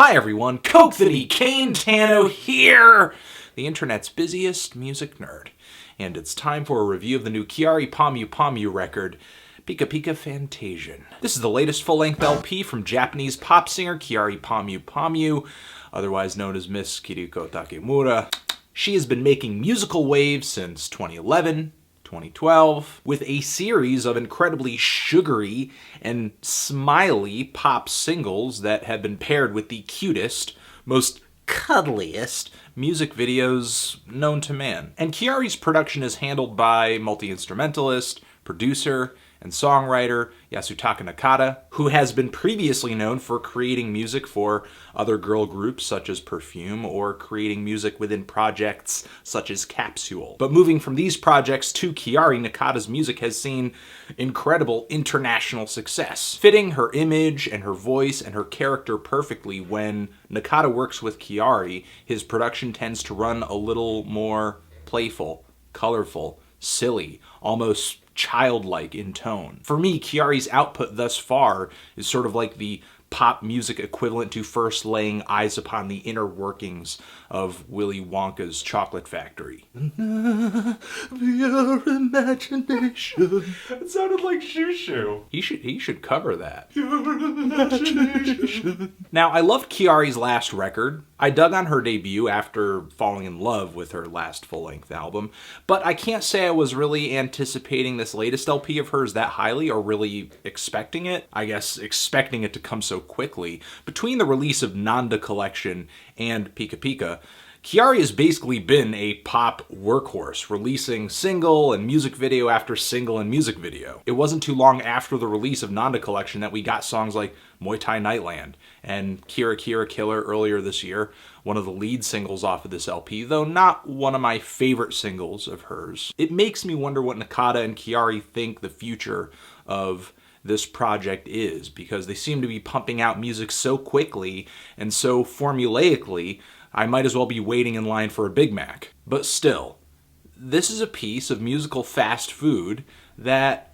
Hi everyone, Coke the Kane Tano here, the internet's busiest music nerd. And it's time for a review of the new Kyary Pamyu Pamyu record, Pikapika Fantajin. This is the latest full-length LP from Japanese pop singer Kyary Pamyu Pamyu, otherwise known as Miss Kiriko Takemura. She has been making musical waves since 2011, 2012, with a series of incredibly sugary and smiley pop singles that have been paired with the cutest, most cuddliest music videos known to man. And Kyary's production is handled by multi-instrumentalist, producer, and songwriter Yasutaka Nakata, who has been previously known for creating music for other girl groups such as Perfume or creating music within projects such as Capsule. But moving from these projects to Kyary, Nakata's music has seen incredible international success, fitting her image and her voice and her character perfectly. When Nakata works with Kyary, his production tends to run a little more playful, colorful, silly, almost childlike in tone. For me, Kyary's output thus far is sort of like the pop music equivalent to first laying eyes upon the inner workings of Willy Wonka's chocolate factory. Your imagination. It sounded like Shoo Shoo. He should cover that. Your imagination. Now, I loved Kyary's last record. I dug on her debut after falling in love with her last full-length album, but I can't say I was really anticipating this latest LP of hers that highly or really expecting it. I guess expecting it to come so quickly. Between the release of Nanda Collection and Pikapika, Kyary has basically been a pop workhorse, releasing single and music video after single and music video. It wasn't too long after the release of Nanda Collection that we got songs like MOTTAI Nightland and Kira Kira Killer earlier this year, one of the lead singles off of this LP, though not one of my favorite singles of hers. It makes me wonder what Nakata and Kyary think the future of this project is, because they seem to be pumping out music so quickly and so formulaically, I might as well be waiting in line for a Big Mac. But still, this is a piece of musical fast food that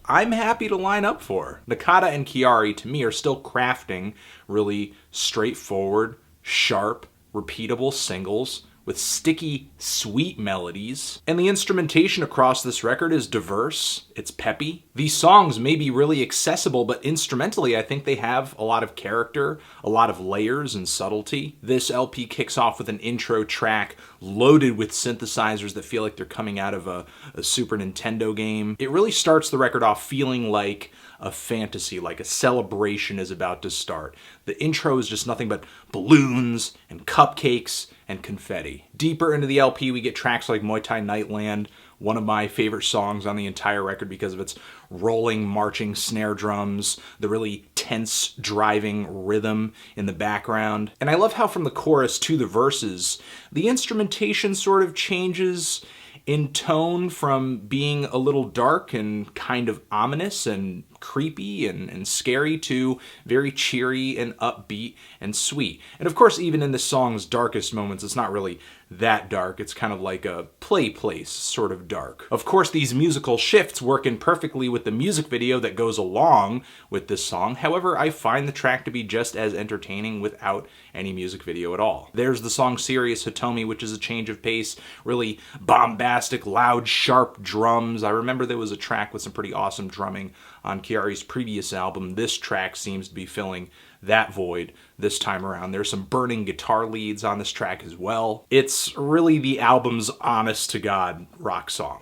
I'm happy to line up for. Nakata and Kyary, to me, are still crafting really straightforward, sharp, repeatable singles with sticky, sweet melodies. And the instrumentation across this record is diverse, it's peppy. These songs may be really accessible, but instrumentally I think they have a lot of character, a lot of layers and subtlety. This LP kicks off with an intro track loaded with synthesizers that feel like they're coming out of a Super Nintendo game. It really starts the record off feeling like a fantasy, like a celebration is about to start. The intro is just nothing but balloons and cupcakes and confetti. Deeper into the LP, we get tracks like MOTTAI Nightland, one of my favorite songs on the entire record because of its rolling, marching snare drums, the really tense, driving rhythm in the background. And I love how from the chorus to the verses, the instrumentation sort of changes in tone from being a little dark and kind of ominous and creepy and scary to very cheery and upbeat and sweet. And of course, even in the song's darkest moments, it's not really that dark. It's kind of like a play place sort of dark. Of course, these musical shifts work in perfectly with the music video that goes along with this song. However, I find the track to be just as entertaining without any music video at all. There's the song Serious HITOMI, which is a change of pace, really bombastic, loud, sharp drums. I remember there was a track with some pretty awesome drumming on Kyary's previous album. This track seems to be filling that void this time around. There's some burning guitar leads on this track as well. It's really the album's honest-to-God rock song.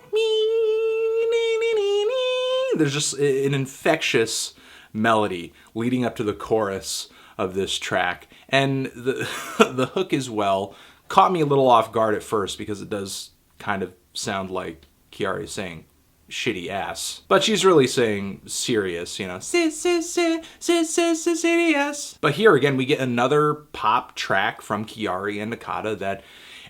There's just an infectious melody leading up to the chorus of this track. And the hook as well caught me a little off guard at first because it does kind of sound like Kyary saying shitty ass. But she's really saying serious, you know. Serious. But here again, we get another pop track from Kyary and Nakata that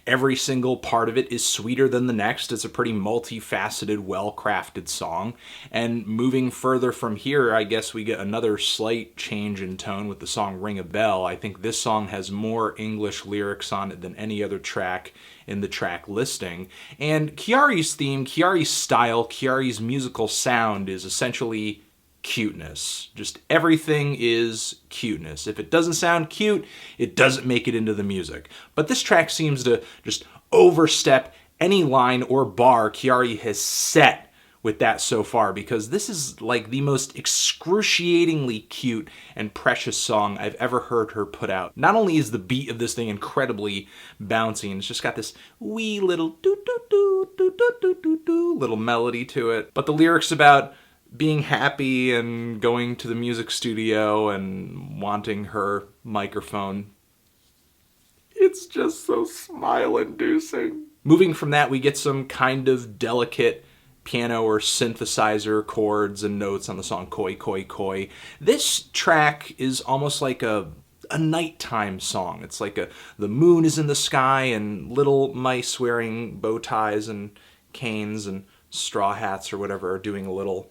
every single part of it is sweeter than the next. It's a pretty multifaceted, well-crafted song. And moving further from here, I guess we get another slight change in tone with the song Ringabel. I think this song has more English lyrics on it than any other track in the track listing. And Kyary's theme, Kyary's style, Kyary's musical sound is essentially cuteness. Just everything is cuteness. If it doesn't sound cute, it doesn't make it into the music. But this track seems to just overstep any line or bar Kyary has set with that so far, because this is like the most excruciatingly cute and precious song I've ever heard her put out. Not only is the beat of this thing incredibly bouncy, and it's just got this wee little doo-doo-doo-doo-doo-doo-doo little melody to it, but the lyrics about being happy and going to the music studio and wanting her microphone, it's just so smile-inducing. Moving from that, we get some kind of delicate piano or synthesizer chords and notes on the song Koi Koi Koi. This track is almost like a nighttime song. It's like the moon is in the sky and little mice wearing bow ties and canes and straw hats or whatever are doing a little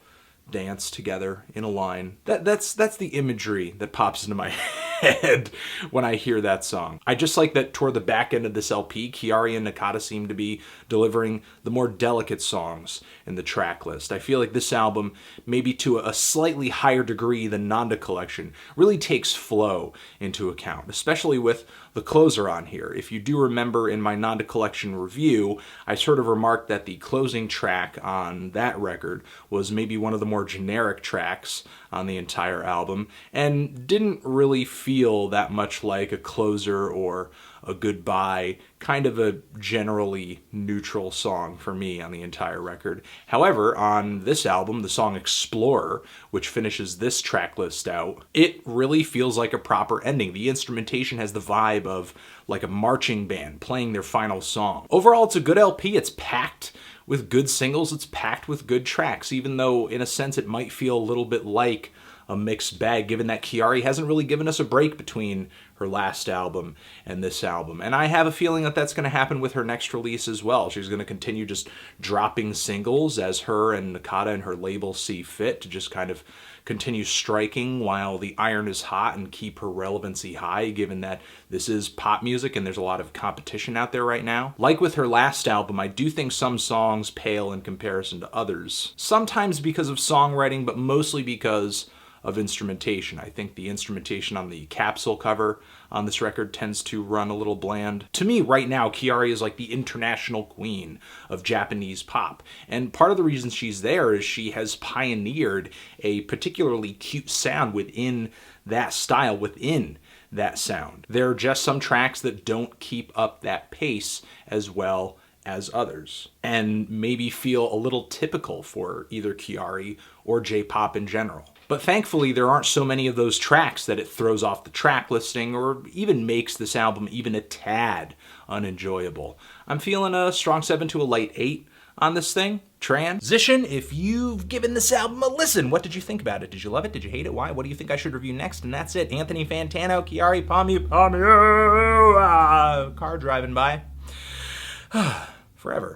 dance together in a line. That's the imagery that pops into my head when I hear that song. I just like that toward the back end of this LP, Kyary and Nakata seem to be delivering the more delicate songs in the track list. I feel like this album, maybe to a slightly higher degree than Nanda Collection, really takes flow into account, especially with the closer on here. If you do remember in my Nanda Collection review, I sort of remarked that the closing track on that record was maybe one of the more generic tracks on the entire album, and didn't really feel that much like a closer or a goodbye, kind of a generally neutral song for me on the entire record. However, on this album, the song Explorer, which finishes this track list out, it really feels like a proper ending. The instrumentation has the vibe of like a marching band playing their final song. Overall, it's a good LP. It's packed with good singles. It's packed with good tracks, even though in a sense it might feel a little bit like a mixed bag, given that Kyary hasn't really given us a break between her last album and this album. And I have a feeling that that's going to happen with her next release as well. She's going to continue just dropping singles as her and Nakata and her label see fit to just kind of continue striking while the iron is hot and keep her relevancy high, given that this is pop music and there's a lot of competition out there right now. Like with her last album, I do think some songs pale in comparison to others. Sometimes because of songwriting, but mostly because of instrumentation. I think the instrumentation on the capsule cover on this record tends to run a little bland. To me, right now, Kyary is like the international queen of Japanese pop. And part of the reason she's there is she has pioneered a particularly cute sound within that style, within that sound. There are just some tracks that don't keep up that pace as well as others, and maybe feel a little typical for either Kyary or J-pop in general. But thankfully, there aren't so many of those tracks that it throws off the track listing or even makes this album even a tad unenjoyable. I'm feeling a strong 7 to a light 8 on this thing. Transition, if you've given this album a listen, what did you think about it? Did you love it? Did you hate it? Why? What do you think I should review next? And that's it. Anthony Fantano, Kyary Pamyu Pamyu, car driving by. Forever.